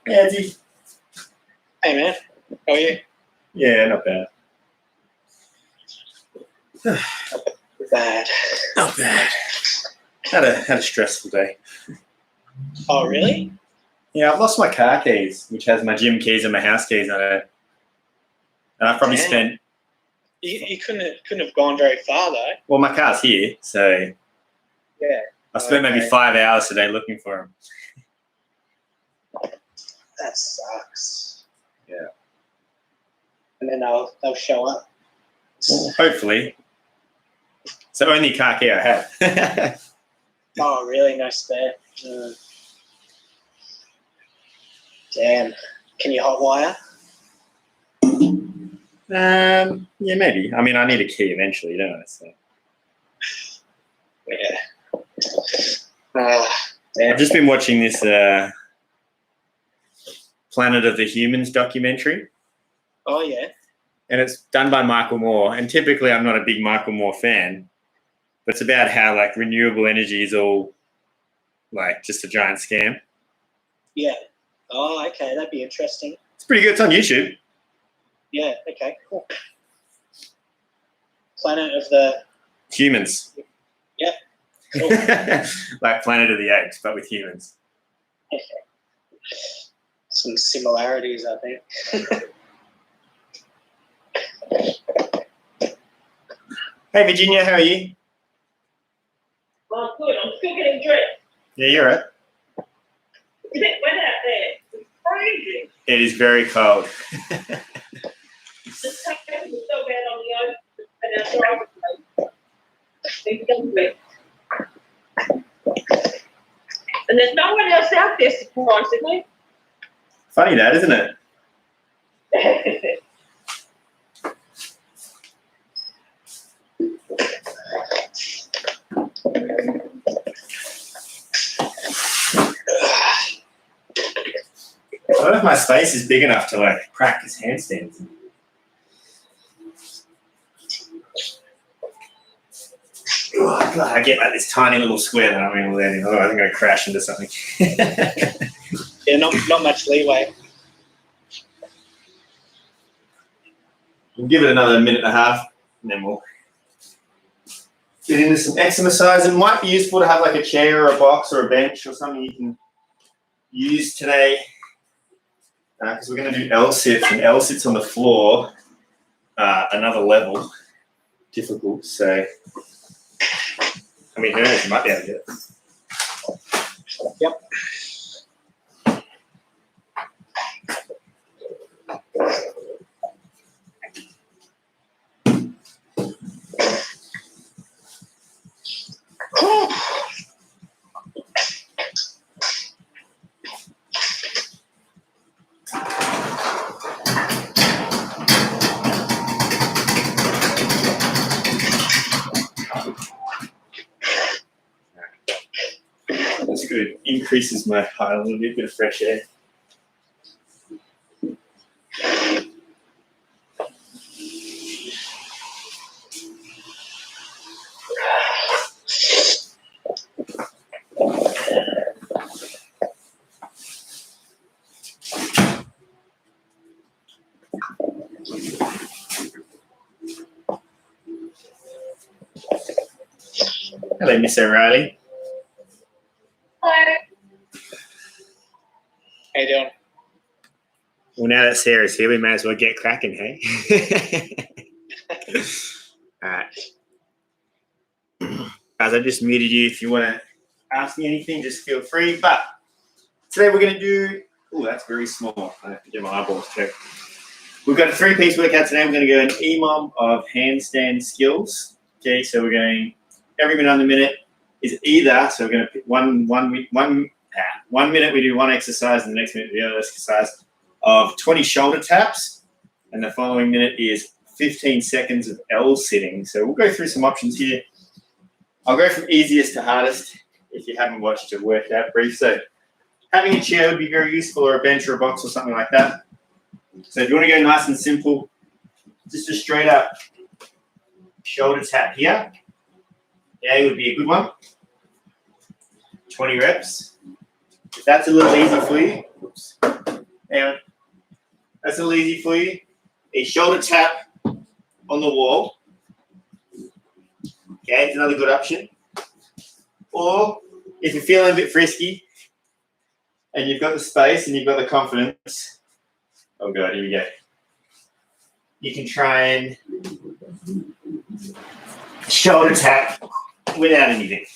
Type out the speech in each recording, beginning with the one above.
Yeah, Eddie. Hey, man. How are you? Yeah, not bad. Bad. Not bad. Had a stressful day. Oh, really? Yeah, I've lost my car keys, which has my gym keys and my house keys on it. And I've probably spent... You couldn't have gone very far, though. Well, my car's here, so... Yeah. I spent maybe 5 hours today looking for them. That sucks. Yeah. And then they'll show up. Well, hopefully. It's the only car key I have. Oh, really? No spare? Damn. Can you hotwire? Yeah, maybe. I mean, I need a key eventually, don't I? So. Yeah. Damn. I've just been watching this Planet of the Humans documentary. Oh, yeah. And it's done by Michael Moore. And typically I'm not a big Michael Moore fan. But it's about how, like, renewable energy is all, like, just a giant scam. Yeah. Oh, okay. That'd be interesting. It's pretty good. It's on YouTube. Yeah. Okay, cool. Planet of the... Humans. Yep. Cool. Like Planet of the Apes, but with humans. Some similarities, I think. Hey, Virginia, how are you? Oh, good. I'm still getting dressed. Yeah, you're right. Is it wet out there? It's freezing. It is very cold. The tables are so bad on the open and our driveway. It's lovely. And there's no one else out there, surprisingly. Funny that, isn't it? I don't know if my space is big enough to, like, practice handstands. Oh, God, I get like this tiny little square that I'm in landing. Oh, I think I'm going to crash into something. Yeah, not much leeway. We'll give it another minute and a half, and then we'll get into some exercise. It might be useful to have like a chair or a box or a bench or something you can use today, because we're going to do L-sits, and L-sits on the floor, another level, difficult. So, I mean, who knows, you might be able to do it. Yep. That's good. Increases my height a little bit of fresh air. Hello, Miss O'Reilly. Hello. How you doing? Well, now that Sarah's here, we may as well get cracking, hey? All right. Guys, I just muted you. If you want to ask me anything, just feel free. But today we're going to do... Oh, that's very small. I have to get my eyeballs checked. We've got a 3-piece workout today. We're going to go an EMOM of handstand skills. Okay, so we're going... Every minute on the minute is either... So we're going to pick one minute we do one exercise, and the next minute the other exercise of 20 shoulder taps, and the following minute is 15 seconds of L sitting. So we'll go through some options here. I'll go from easiest to hardest if you haven't watched a workout brief. So having a chair would be very useful, or a bench or a box or something like that. So if you want to go nice and simple, just a straight up shoulder tap here. A would be a good one. 20 reps. If that's a little easy for you, oops. Now, that's a little easy for you. A shoulder tap on the wall. Okay, it's another good option. Or if you're feeling a bit frisky and you've got the space and you've got the confidence, oh god, here we go. You can try and shoulder tap without anything.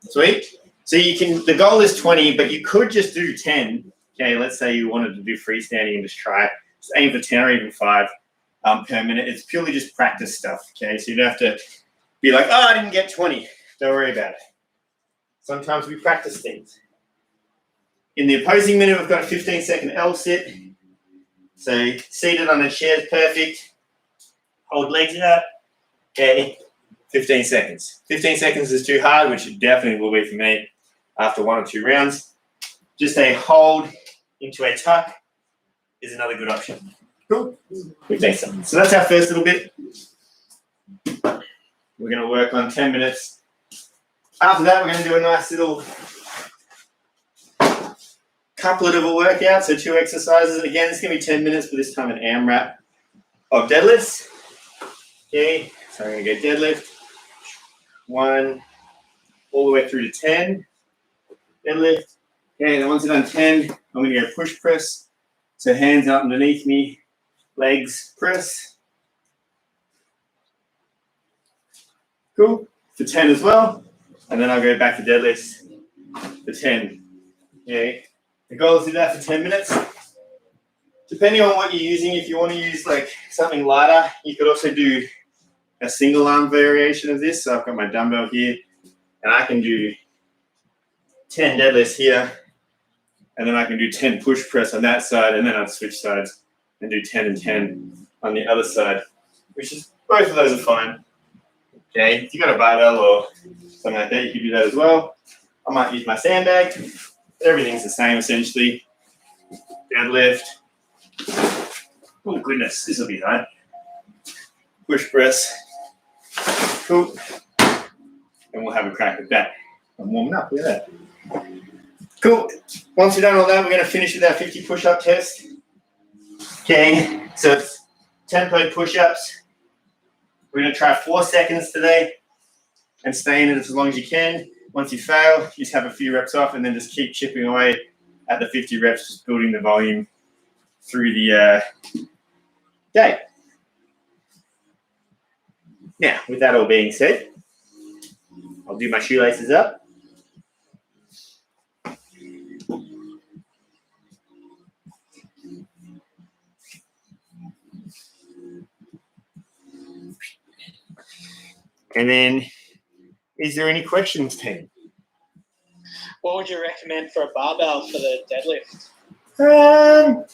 Sweet. So you can, the goal is 20, but you could just do 10. Okay, let's say you wanted to do freestanding and just try it. Just aim for 10 or even 5 per minute. It's purely just practice stuff. Okay, so you don't have to be like, oh, I didn't get 20. Don't worry about it. Sometimes we practice things. In the opposing minute, we've got a 15-second L sit. So seated on a chair is perfect. Hold legs out. Okay, 15 seconds. 15 seconds is too hard, which it definitely will be for me after 1 or 2 rounds. Just a hold into a tuck is another good option. Cool. 15 seconds. So that's our first little bit. We're going to work on 10 minutes. After that, we're going to do a nice little couplet of a workout. So 2 exercises. Again, it's going to be 10 minutes, but this time an AMRAP of deadlifts. Okay, so I'm going to go deadlift. 1 all the way through to 10. Deadlift. Okay, then once I've done 10, I'm going to go push press. So hands up underneath me, legs press. Cool. For 10 as well. And then I'll go back to deadlifts for 10. Okay. The goal is to do that for 10 minutes. Depending on what you're using, if you want to use like something lighter, you could also do a single arm variation of this. So I've got my dumbbell here and I can do 10 deadlifts here and then I can do 10 push press on that side and then I'd switch sides and do 10 and 10 on the other side, which is, both of those are fine. Okay, if you've got a barbell or something like that, you can do that as well. I might use my sandbag. Everything's the same essentially. Deadlift. Oh goodness, this will be hard. Push press. Cool. And we'll have a crack at that. I'm warming up, look at that. Cool. Once we've done all that, we're going to finish with our 50 push-up test. Okay, so it's tempo push-ups. We're going to try 4 seconds today and stay in it as long as you can. Once you fail, you just have a few reps off and then just keep chipping away at the 50 reps, just building the volume through the day. Now, with that all being said, I'll do my shoelaces up. And then, is there any questions, team? What would you recommend for a barbell for the deadlift? I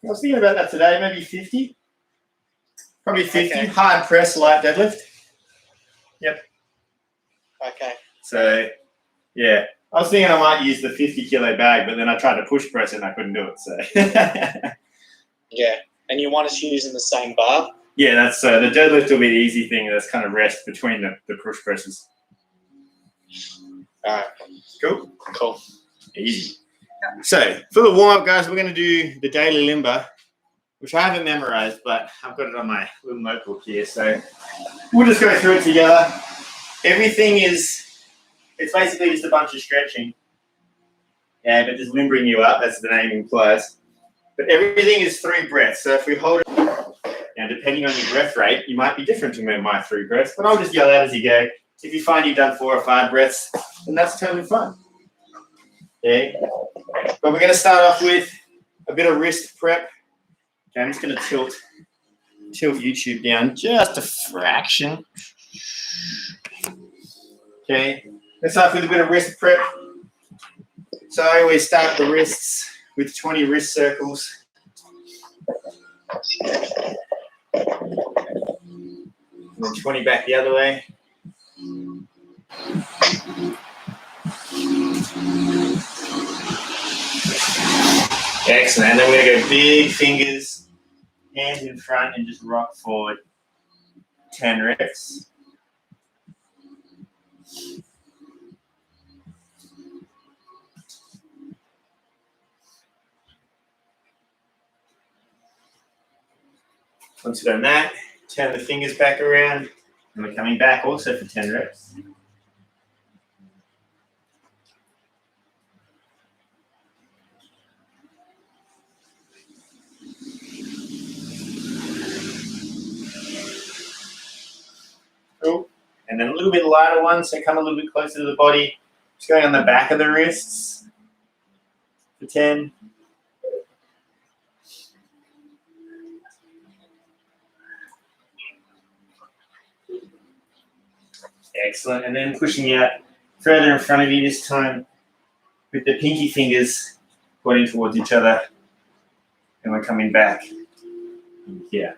was thinking about that today, maybe 50. Probably 50. Okay. Hard press, light deadlift. Yep. Okay. So, yeah. I was thinking I might use the 50 kilo bag, but then I tried to push press it and I couldn't do it. So, Yeah. And you want us using the same bar? yeah, that's the deadlift will be the easy thing. That's kind of rest between the push presses. All right. Cool. Cool. Easy. So, for the warm-up, guys, we're going to do the daily limber, which I haven't memorized, but I've got it on my little notebook here. So, we'll just go through it together. Everything is, it's basically just a bunch of stretching. Yeah, but just limbering you up, as the name implies. But everything is 3 breaths. So, if we hold it, now depending on your breath rate, you might be different to my 3 breaths, but I'll just yell out as you go. If you find you've done 4 or 5 breaths, then that's totally fine. Okay, but we're going to start off with a bit of wrist prep. Okay, I'm just going to tilt YouTube down just a fraction. Okay, let's start with a bit of wrist prep. So I always start the wrists with 20 wrist circles. And then 20 back the other way. Excellent. And then we're going to go big fingers, hands in front, and just rock forward 10 reps. Once we've done that, turn the fingers back around, and we're coming back also for 10 reps. Cool. And then a little bit lighter one, so come a little bit closer to the body. Just going on the back of the wrists for 10. Excellent. And then pushing out further in front of you this time with the pinky fingers pointing towards each other. And we're coming back here.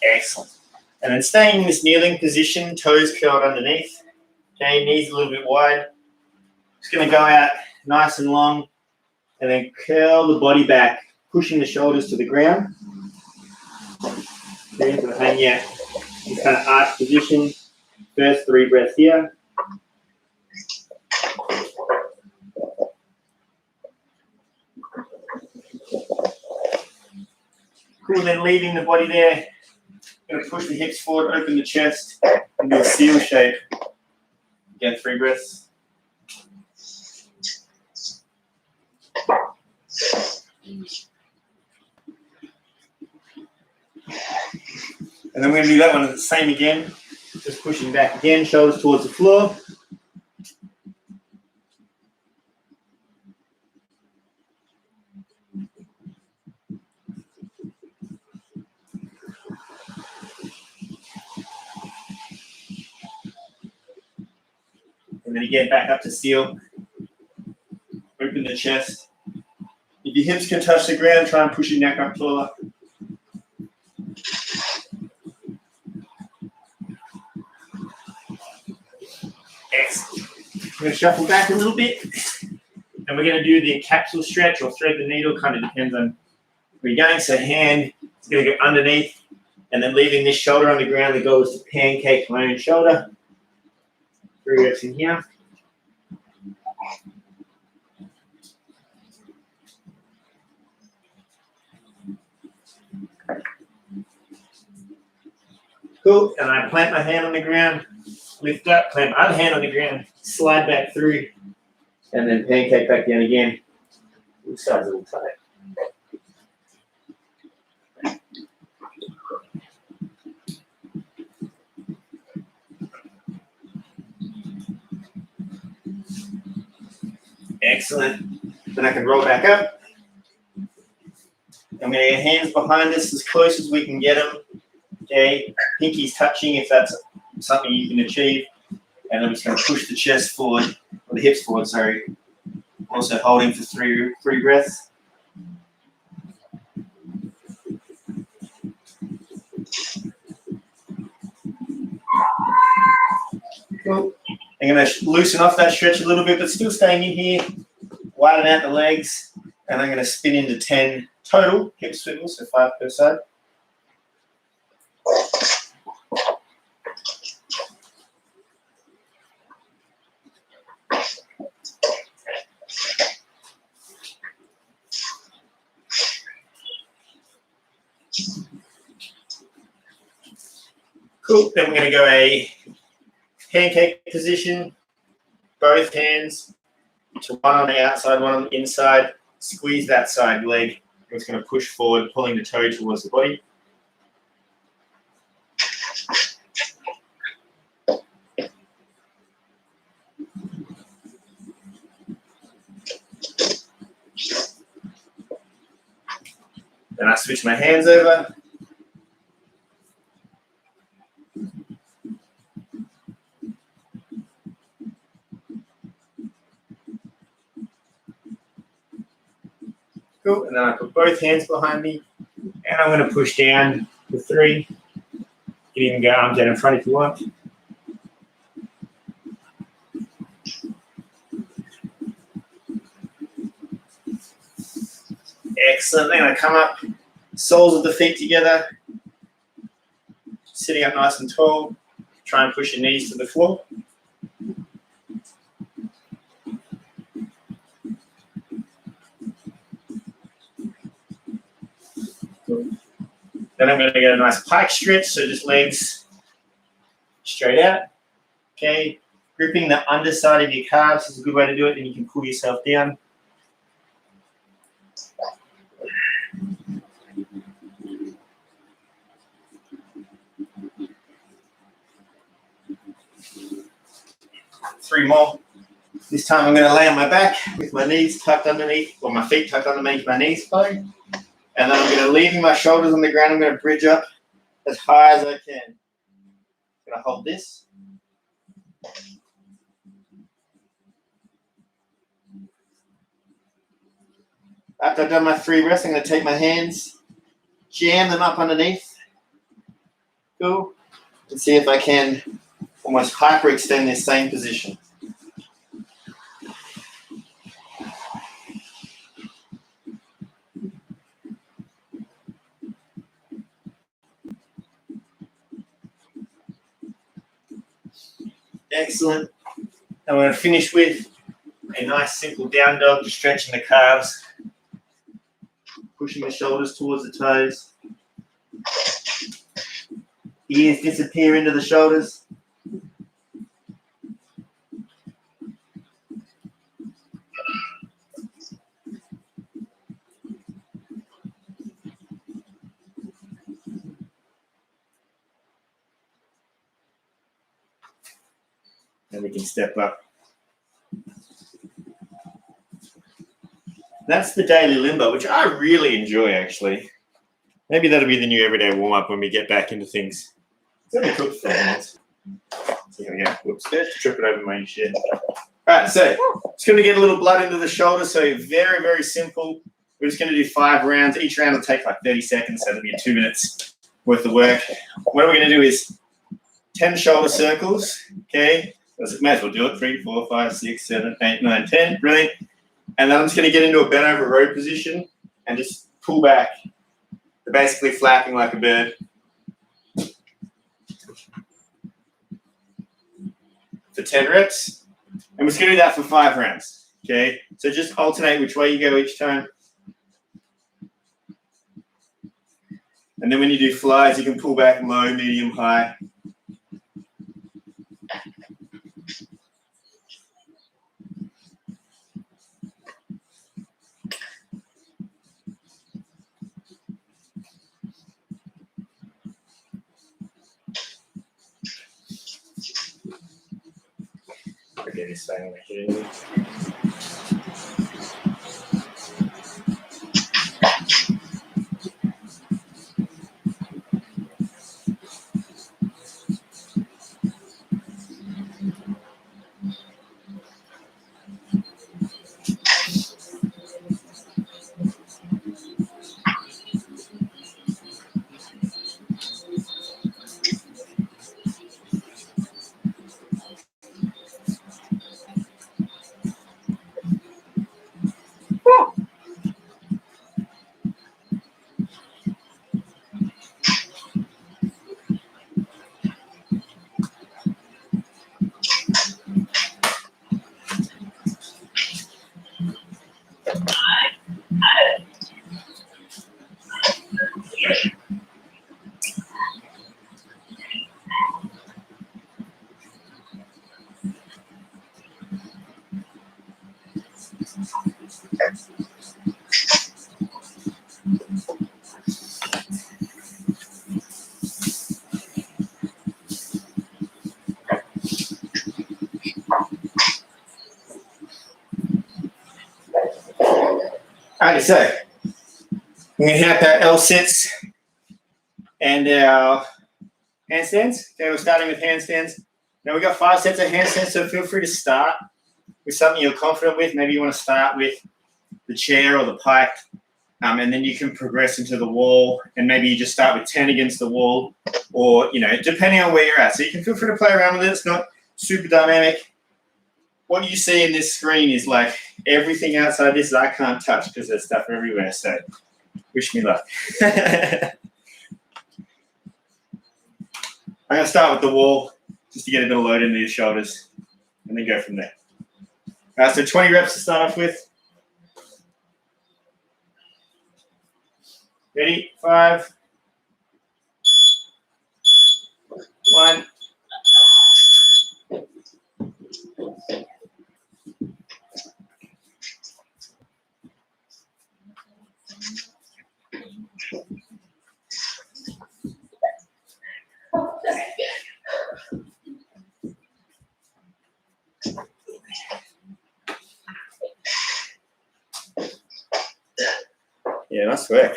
Excellent. And then staying in this kneeling position, toes curled underneath. Okay, knees a little bit wide. Just going to go out nice and long and then curl the body back, pushing the shoulders to the ground. Okay, so hang out in kind of arch position. First 3 breaths here. Cool, then leaving the body there. Going to push the hips forward, open the chest, and do a seal shape. Again, 3 breaths. And then we're going to do that one the same again. Just pushing back again, shoulders towards the floor. And then again, back up to seal. Open the chest. If your hips can touch the ground, try and push your neck up taller. Excellent. We're going to shuffle back a little bit. And we're going to do the capsule stretch or thread the needle, kind of depends on where you're going. So hand is going to go underneath. And then leaving this shoulder on the ground, the goal is to pancake my own shoulder. 3 reps in here. Cool, and I plant my hand on the ground, lift up, plant my other hand on the ground, slide back through, and then pancake back down again. This side's a little tight. Excellent. Then I can roll back up. I'm going to get hands behind us as close as we can get them. Okay, pinkies touching if that's something you can achieve. And I'm just going to push the chest forward, or the hips forward, sorry. Also holding for three breaths. Cool. I'm going to loosen off that stretch a little bit, but still staying in here. Widen out the legs, and I'm going to spin into 10 total hip swivels, so 5 per side. Cool. Then we're going to go a pancake position. Both hands to one on the outside, one on the inside. Squeeze that side leg. It's going to push forward, pulling the toe towards the body. Then I switch my hands over. Cool. And then I put both hands behind me, and I'm going to push down for 3. You can even go arms out in front if you want. Excellent. Then I come up, soles of the feet together, sitting up nice and tall. Try and push your knees to the floor. Then I'm going to get a nice pike stretch, so just legs straight out. Okay, gripping the underside of your calves is a good way to do it, and you can pull yourself down. Three more. This time I'm going to lay on my back with my knees tucked underneath, or my feet tucked underneath my knees, sorry. And then I'm going to leave my shoulders on the ground. I'm going to bridge up as high as I can. I'm going to hold this. After I've done my 3 reps, I'm going to take my hands, jam them up underneath. Cool. And see if I can almost hyperextend this same position. Excellent. And we're going to finish with a nice simple down dog, just stretching the calves, pushing the shoulders towards the toes. Ears disappear into the shoulders. And we can step up. That's the daily limbo, which I really enjoy, actually. Maybe that'll be the new everyday warm-up when we get back into things. It's only cooked for minutes. So here we go. Whoops, tripping over my own shit. All right, so it's going to get a little blood into the shoulder, so very, very simple. We're just going to do 5 rounds. Each round will take like 30 seconds, so it'll be 2 minutes worth of work. What we're going to do is 10 shoulder circles, okay? May as well do it. 3, 4, 5, 6, 7, 8, 9, 10. Brilliant. And then I'm just going to get into a bent over row position and just pull back. They're basically flapping like a bird. For 10 reps. And we're just going to do that for 5 rounds. Okay? So just alternate which way you go each time. And then when you do flies, you can pull back low, medium, high. Okay, this side over here. Alright, so we're going to hit up our L sits and our handstands. Okay, we're starting with handstands. Now we've got 5 sets of handstands, so feel free to start with something you're confident with. Maybe you want to start with the chair or the pike, and then you can progress into the wall, and maybe you just start with 10 against the wall, or, you know, depending on where you're at. So you can feel free to play around with it. It's not super dynamic. What you see in this screen is like everything outside this I can't touch because there's stuff everywhere. So wish me luck. I'm going to start with the wall just to get a bit of load into your shoulders and then go from there. So 20 reps to start off with. Ready? 5, 1. Yeah, nice work.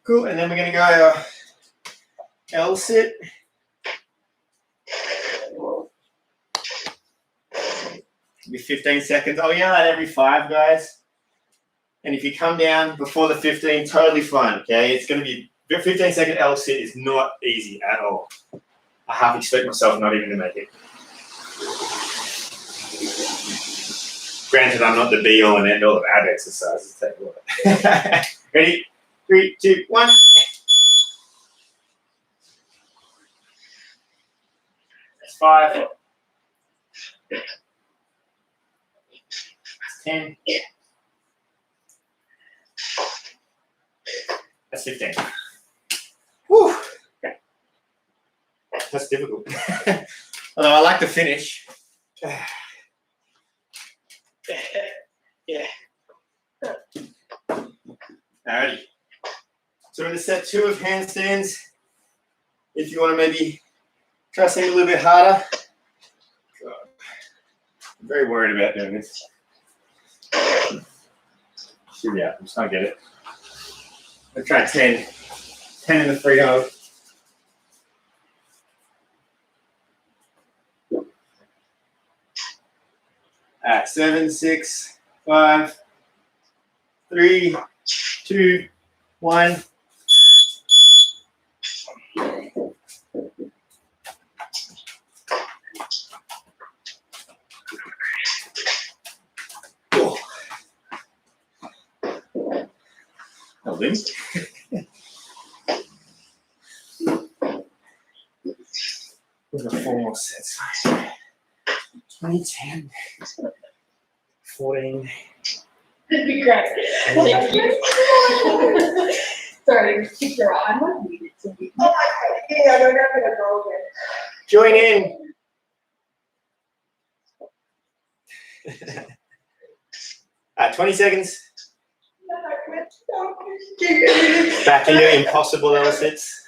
Cool, and then we're going to go L sit. Be 15 seconds. I'll yell out every 5, guys. And if you come down before the 15, totally fine, okay? It's going to be 15-second L sit is not easy at all. I half expect myself not even to make it. Granted, I'm not the be-all and end-all of ab exercises. Take a look. Ready? 3, 2, 1. That's 5. That's 10. That's 15. Whew. That's difficult. Although I like to finish. Yeah. Alrighty. So we're going to set 2 of handstands. If you want to maybe try something a little bit harder. God. I'm very worried about doing this. Yeah, I'm just trying to get it. I'll try 10. 10 in the free hold. Alright, 7, 6, 5, 3, 2, 1. I'll do. We've got 4 more sets. 20, 10, 14. That'd be great. Thank you. Sorry, keep your eye on me. Oh my God, yeah, I don't have to go again. Join in. 20 seconds. Back into impossible L sits.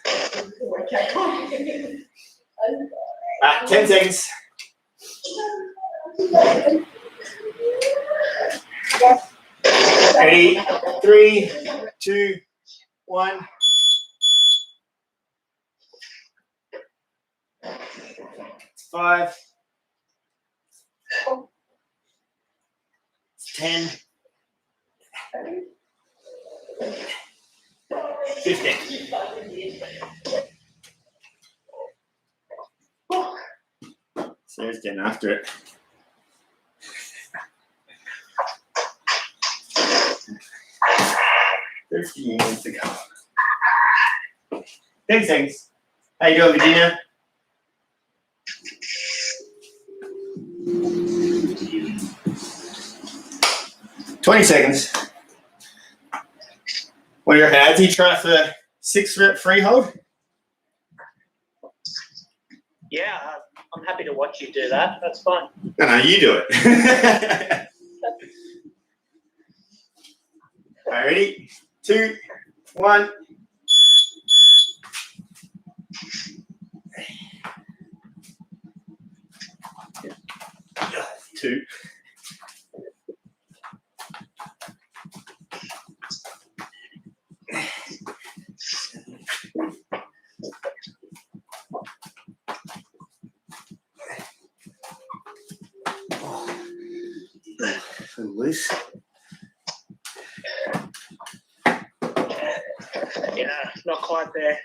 10 seconds. Ready? 3, 2, 1. It's 5. 10. 15. Sarah's getting after it. There's 15 minutes to go. 10 seconds. How you doing, Virginia? $20 seconds. What do you reckon, Adsy? Try for the 6-rep free hold? Yeah, I'm happy to watch you do that. That's fine. No, you do it. All right, ready? 2, 1. Two. Loose. Yeah, not quite there.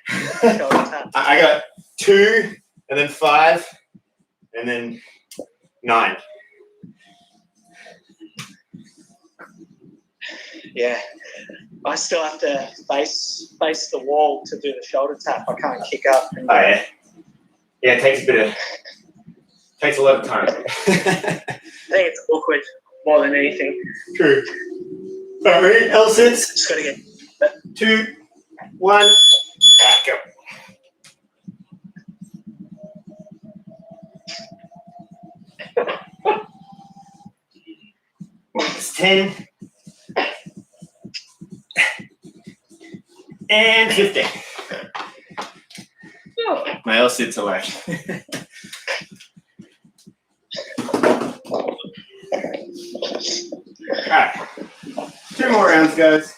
I got 2, and then 5, and then 9. Yeah, I still have to face the wall to do the shoulder tap. I can't kick up. Oh yeah, yeah. It takes a lot of time. I think it's awkward. more than anything. True. All right, ready? L sits. Just got to get 2, 1. Go. It's 10. And 15. My L sits are like. Alright. 2 more rounds, guys.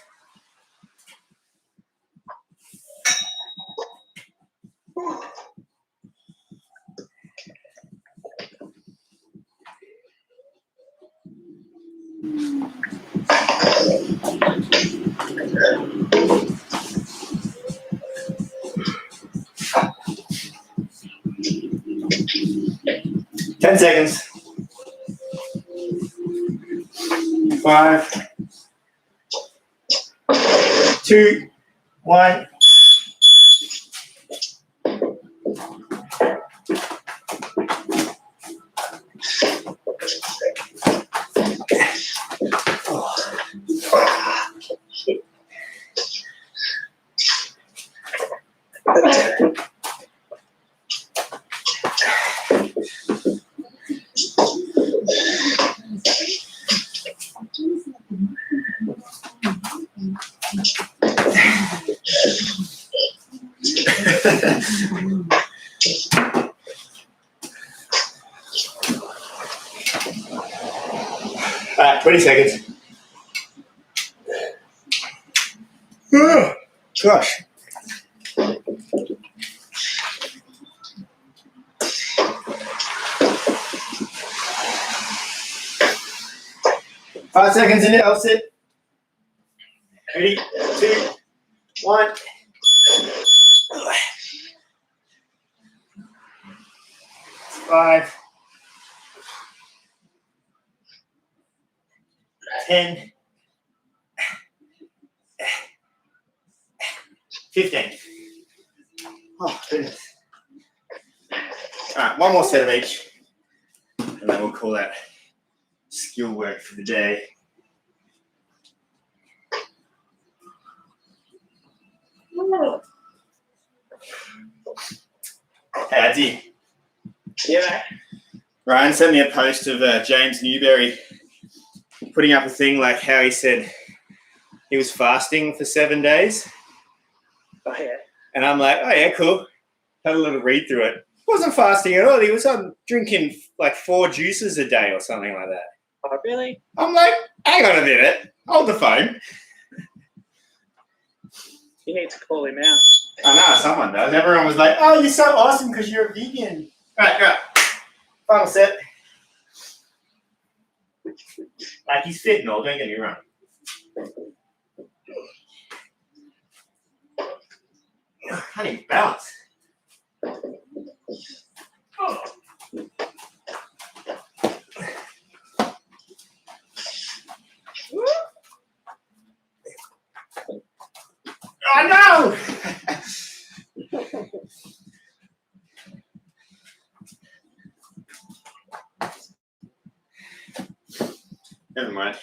Ten seconds. 5, 2, 1. Alright, 20 seconds. Oh, gosh. Five seconds in it, I'll sit. Ready, 2, 1. 5, 10, 15. Oh, goodness. All right, one more set of each, and then we'll call that skill work for the day. Hey, Adzi. Yeah. Ryan sent me a post of James Newberry putting up a thing like how he said he was fasting for 7 days. Oh yeah. And I'm like, oh yeah, cool. Had a little read through it. Wasn't fasting at all. He was drinking like 4 juices a day or something like that. Oh really? I'm like, hang on a minute. Hold the phone. You need to call him out. I know, someone does. Everyone was like, oh, you're so awesome because you're a vegan. Right. Final set. Like, he's fit and all, don't get me wrong. Can't even balance. Oh no! Never mind.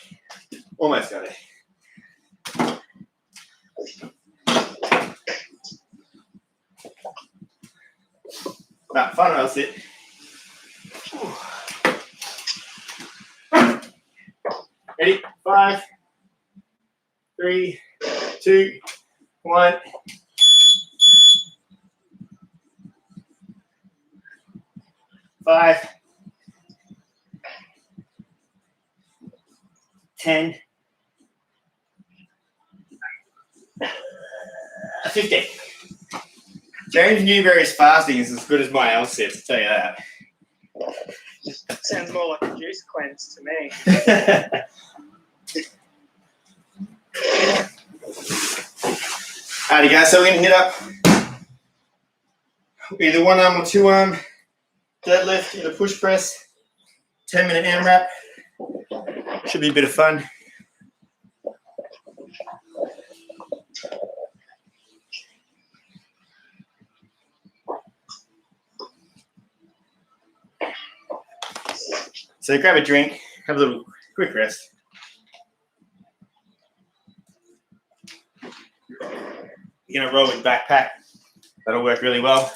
Almost got it. Right, final L sit. Ready? 5, 3, 2, 1. 5, 10, 15. James Newberry's fasting is as good as my L sit, I'll tell you that. Sounds more like a juice cleanse to me. Alrighty guys, so we're going to hit up either 1 arm or 2 arm deadlift in a push press, 10-minute AMRAP. Should be a bit of fun. So grab a drink, have a little quick rest. You're gonna roll with backpack. That'll work really well.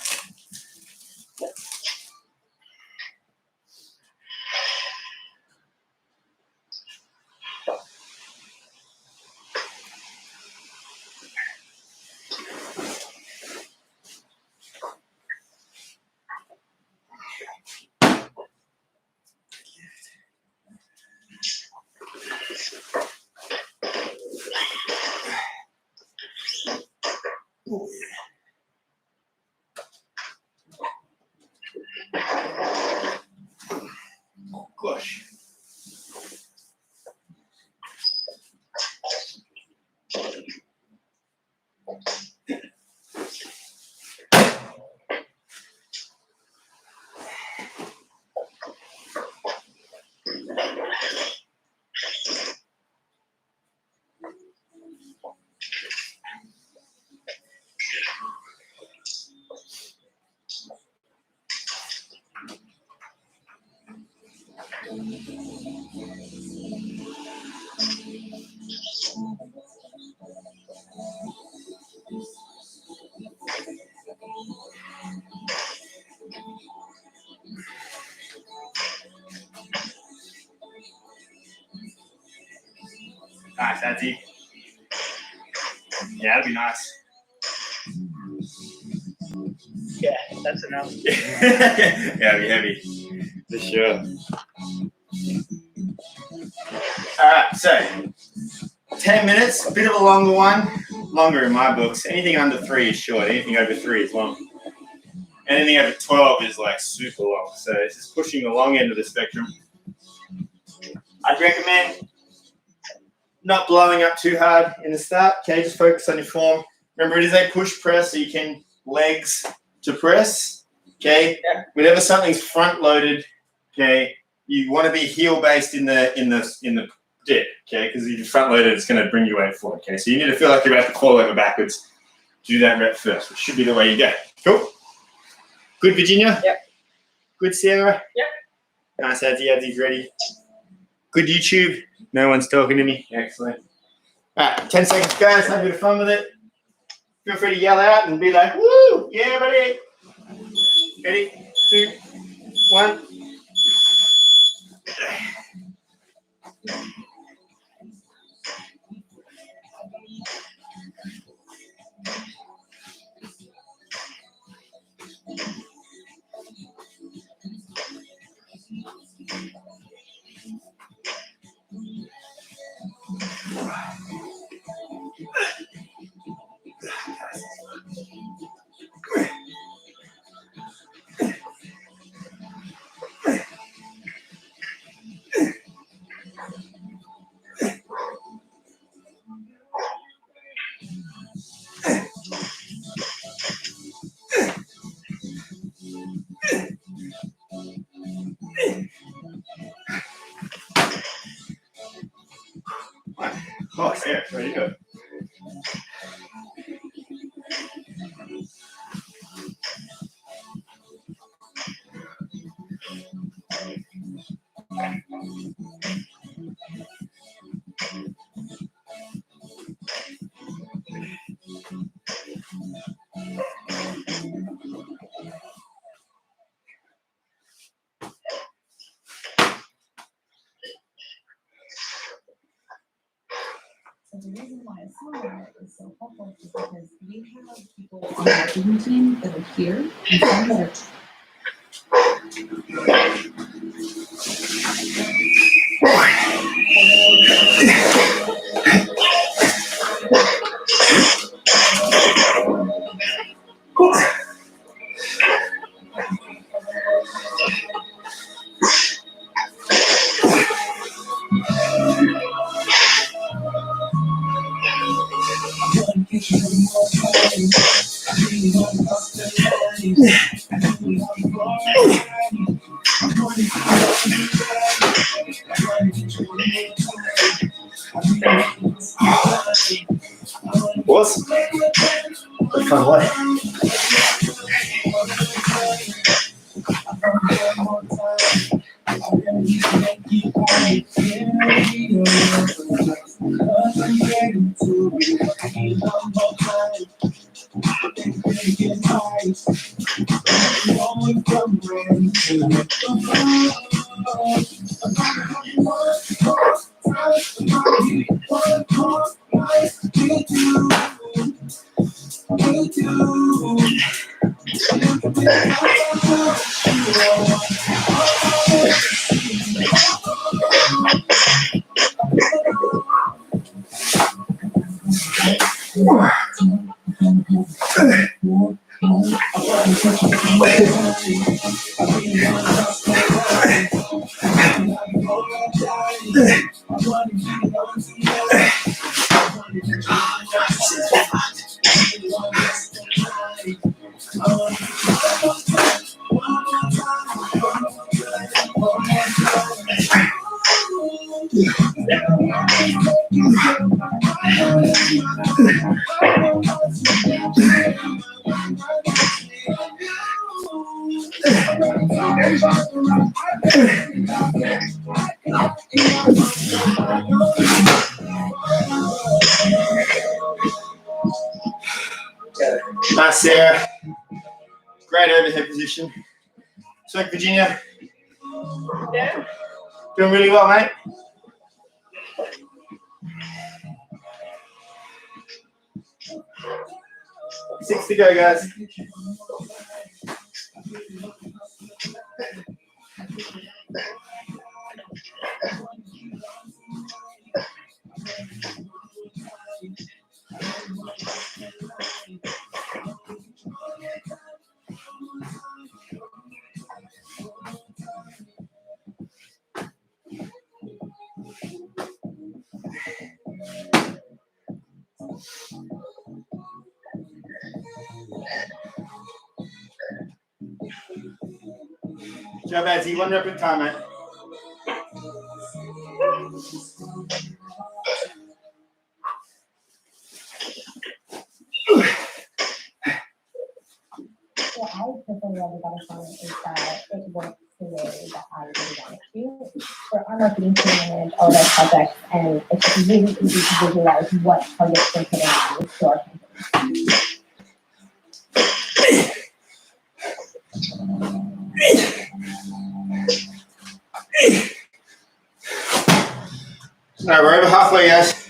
Oh gosh. Nice, that's it. Yeah, that'd be nice. Yeah, that's enough. Yeah, it'd be heavy. For sure. Alright, so 10 minutes, a bit of a longer one. Longer in my books. Anything under 3 is short, anything over 3 is long. Anything over 12 is like super long. So it's just pushing the long end of the spectrum. I'd recommend not blowing up too hard in the start. Okay, just focus on your form. Remember, it is a push press, so you can legs to press. Okay, Yeah. whenever something's front loaded, okay, you want to be heel based in the dip. Okay, because if you're front loaded, it's going to bring you away forward. Okay, so you need to feel like you're about to fall over backwards. Do that rep first, which should be the way you go. Cool. Good, Virginia. Yep. Good, Sarah. Yep. Nice, Adzi's ready. Good YouTube. No one's talking to me. Excellent. All right, 10 seconds, guys. Have a bit of fun with it. Feel free to yell out and be like, woo! Yeah, buddy. Ready? 2, 1. Oh, Sarah, ready to go. So the reason why a seminar is so helpful is because we have people on our Zoom team that are here and some that are Awesome. Fun way. Nice, Sarah. Great overhead position. So, Virginia. Yeah. Doing really well, mate. Six to go, guys. Joe Badsy, 1 rep at a time, mate. What I personally love about a song is that it works the way that I really want it to. For our marketing team and all of our projects, and it's really easy to visualize what targets we're putting on to our campaign. All right, we're over halfway, guys.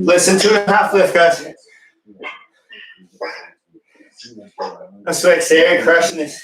Less than 2.5 left, guys. I swear, Sarah crushing this.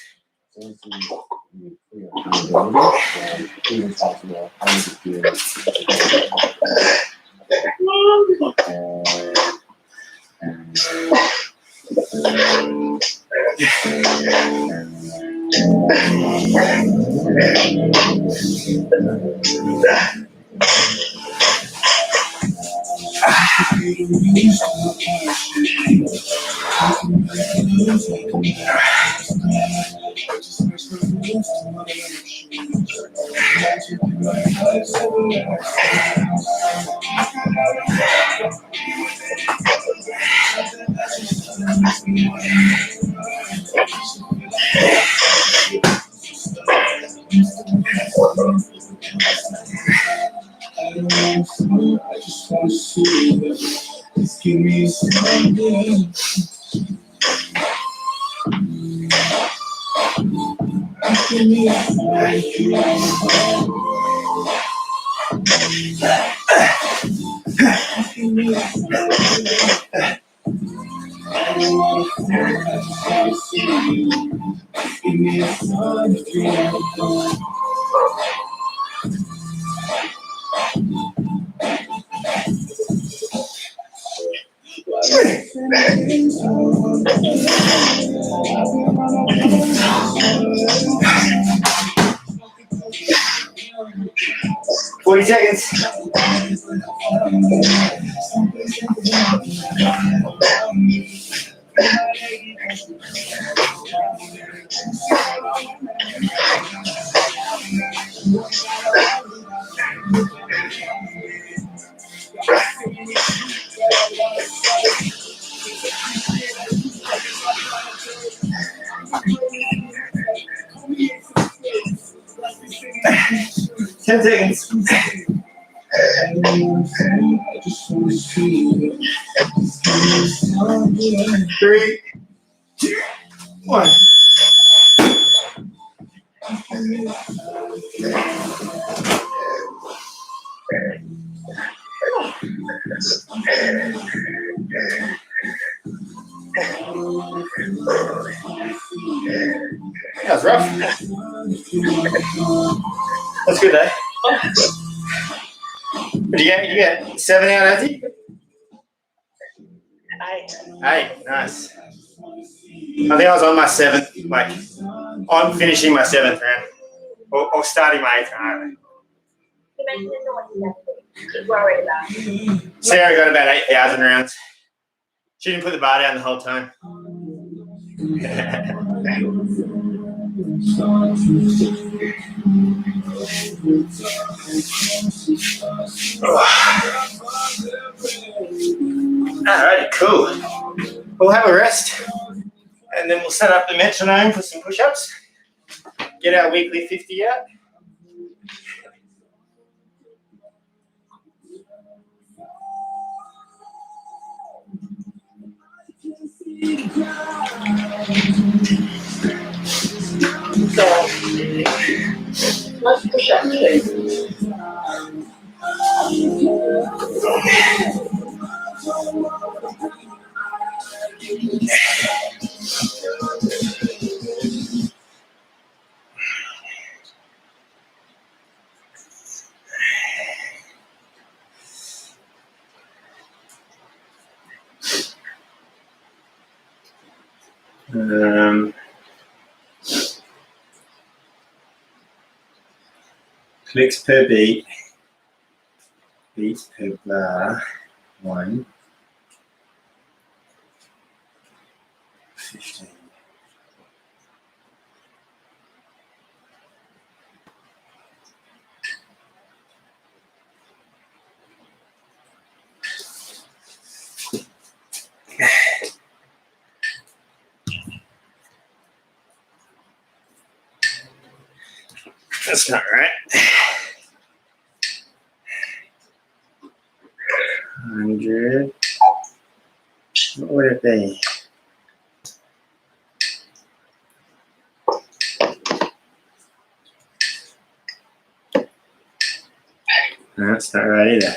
Forty seconds. Ten seconds. 3, 2, 1. That was rough. That's good, though. Did you get 7 out, Azzy? 8. 8, nice. I think I was on my 7th, like, I'm finishing my 7th round. Or starting my 8th round. Sarah got about 8,000 rounds. She didn't put the bar down the whole time. Alrighty, cool. We'll have a rest and then we'll set up the metronome for some push-ups. Get our weekly 50 out. Let's push up, please. Clicks per beat, beats per bar, 1, 15. That's not right. 100. What would it be? No, that's not right either.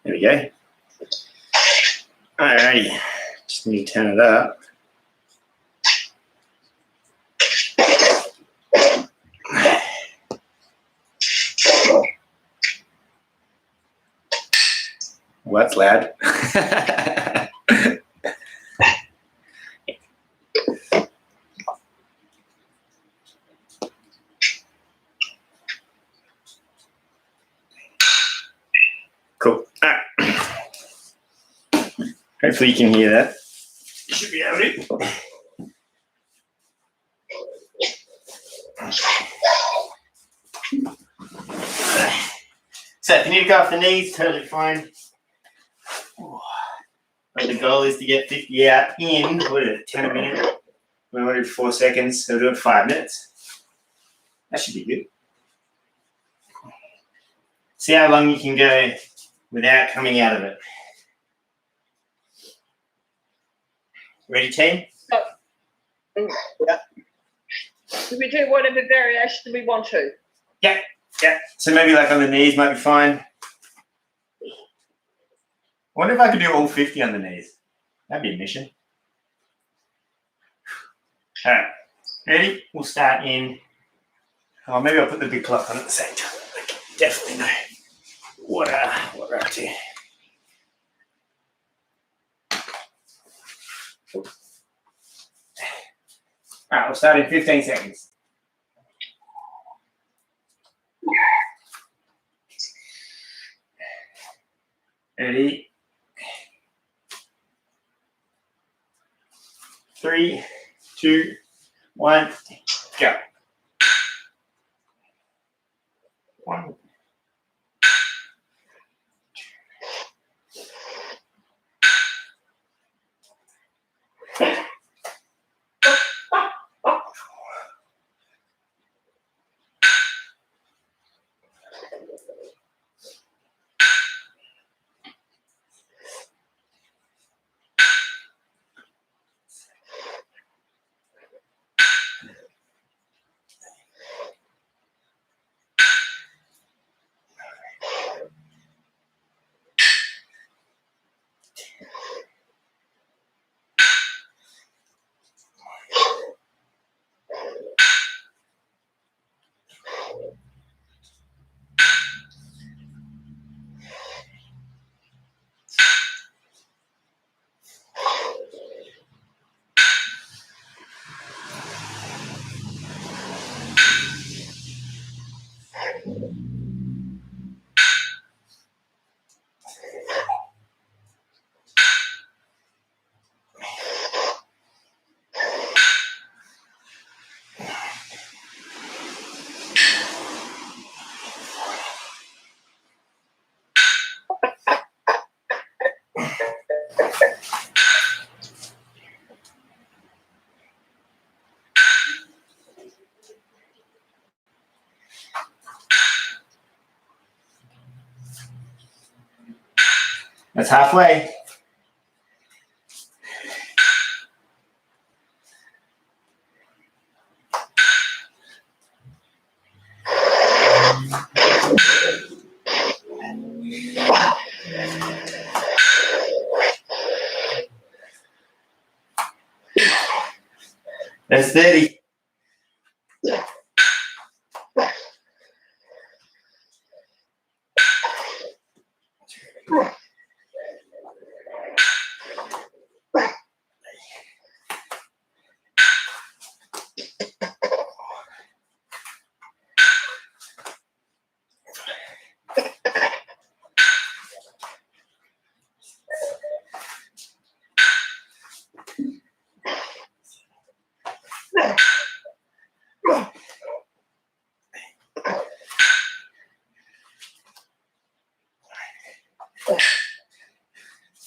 There we go. Alrighty, just need to turn it up. Well, that's loud. Cool. All right. Hopefully you can hear that. You should be able to. So if you need to go off the knees, totally fine. But the goal is to get 50 out in, what is it, 10 a minute? We want to do 4 seconds, so we'll do it 5 minutes. That should be good. See how long you can go without coming out of it. Ready, team? Yeah. Do we do whatever variation we want to? Yeah. So maybe like on the knees might be fine. I wonder if I could do all 50 on the knees. That'd be a mission. All right. Ready? We'll start in. Oh, maybe I'll put the big clock on at the same time. I can definitely know what we're up to. All right, we'll start in 15 seconds. Ready? 3, 2, 1, go. 1. 'That's halfway. That's 30.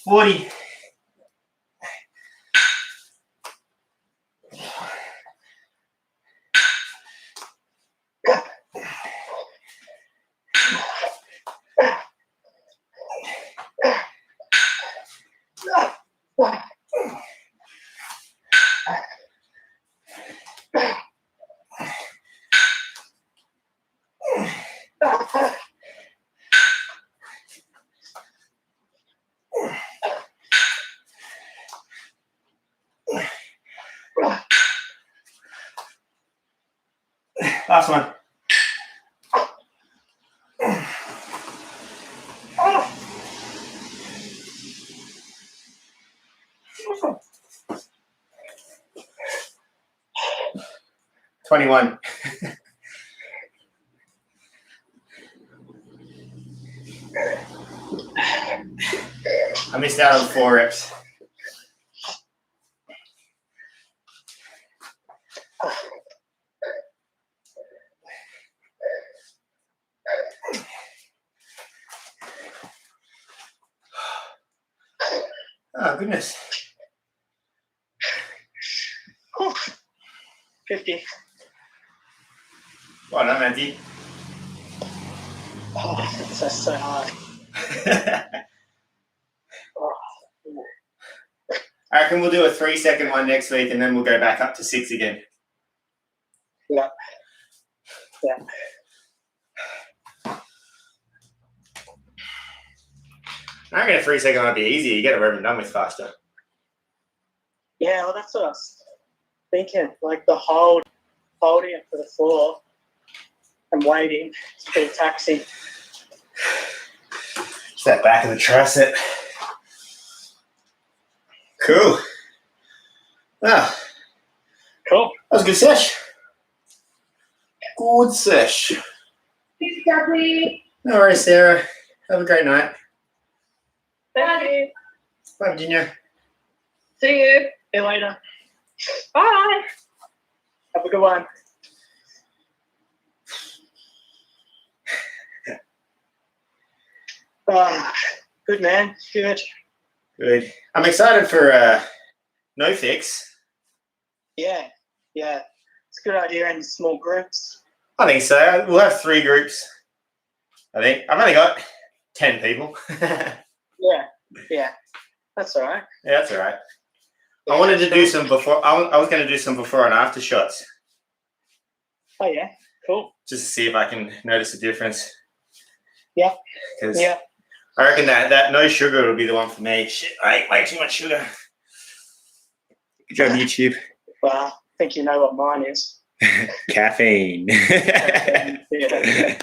$40. Last one. $21. I missed out on 4 reps. Oh, goodness. 50. Well done, Matthew. Oh, that's so hard. I reckon we'll do a 3-second one next week and then we'll go back up to 6 again. Yeah. Yeah. I reckon a 3-second might be easier. You get it over and done with faster. Yeah, well, that's what I was thinking. Like the holding it to the floor and waiting to be a taxi. It's that back of the tricep. Cool. Ah, Cool. that was a good sesh. Good sesh. Thanks, Jackie. No worries, Sarah. Have a great night. Thank you. Bye, Virginia. See you. See you later. Bye. Have a good one. Good, man. Good. Good. I'm excited for No Fix. Yeah. Yeah. It's a good idea in small groups. I think so. We'll have 3 groups. I think. I've only got 10 people. Yeah, Yeah. That's all right. that's all right. I wanted to do some before. I was going to do some before and after shots Oh, yeah. Cool. just to see if I can notice a difference. Yeah. Because Yeah. I reckon that no sugar will be the one for me. Shit, I ate way too much sugar. Good job, YouTube. Well, I think you know what mine is. Caffeine. Yeah.